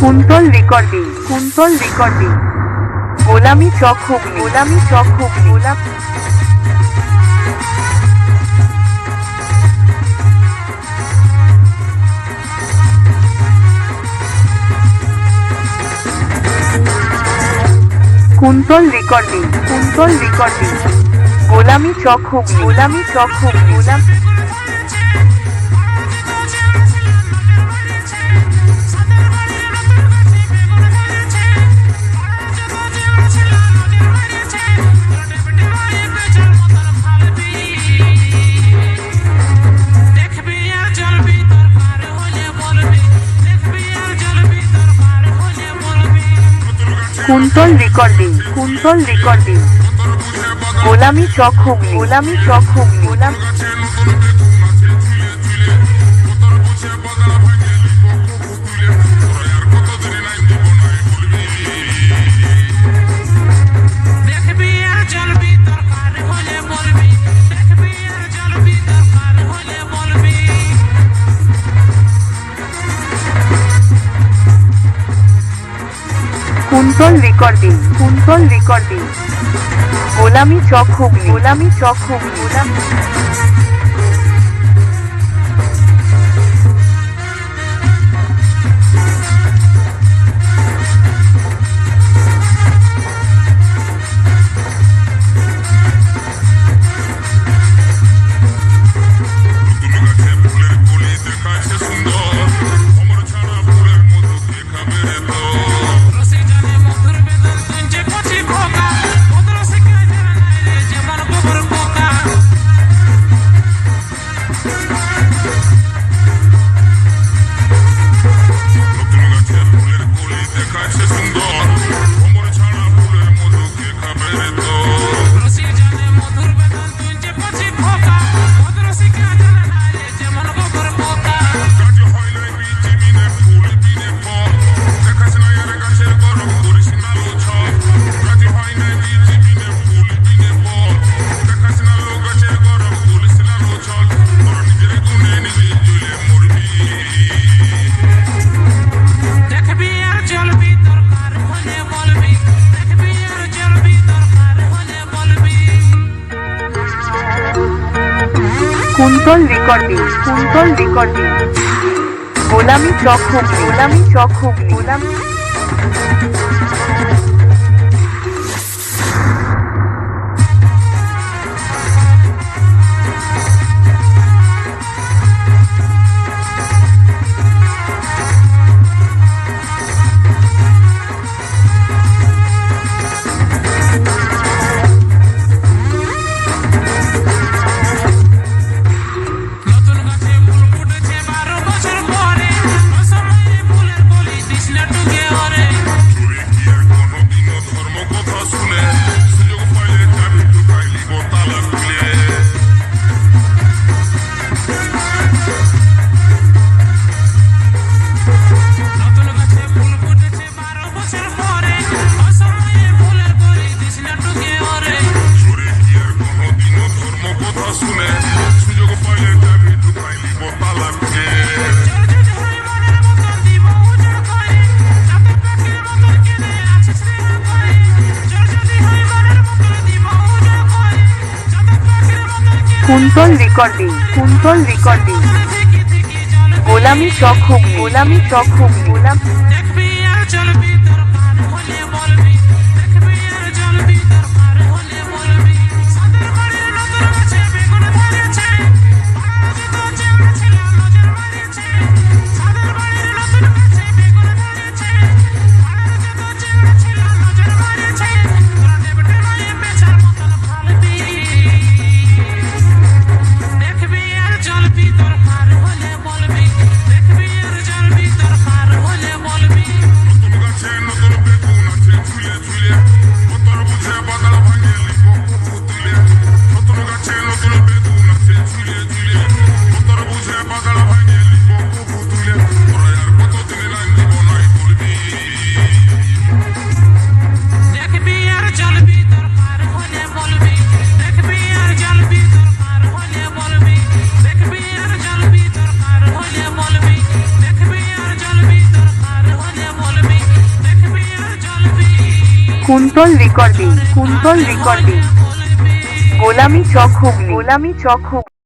Kuntal recording, Kuntal recording. গোলামি চক হুগলি, গোলামি চক হুগলি, গোলামি। Kuntal recording, Kuntal recording. গোলামি চক হুগলি, গোলামি চক হুগলি, গোলামি। Kuntal recording, Kuntal recording. গোলামি চক হুগলি, গোলামি চক হুগলি, গোলামি। Kuntal recording, Kuntal recording. গোলামি চক হুগলি, গোলামি চক হুগলি, গোলামি। Kuntal recording, Kuntal recording. গোলামি চক হুগলি, গোলামি চক হুগলি, গোলামি। Kuntal recording, Kuntal recording. গোলামি চক হুগলি, গোলামি চক হুগলি, গোলামি। বলবি কুন্তল রেকর্ডিং, কুন্তল রেকর্ডিং। গোলামি চক হুগলি, গোলামি চক হুগলি।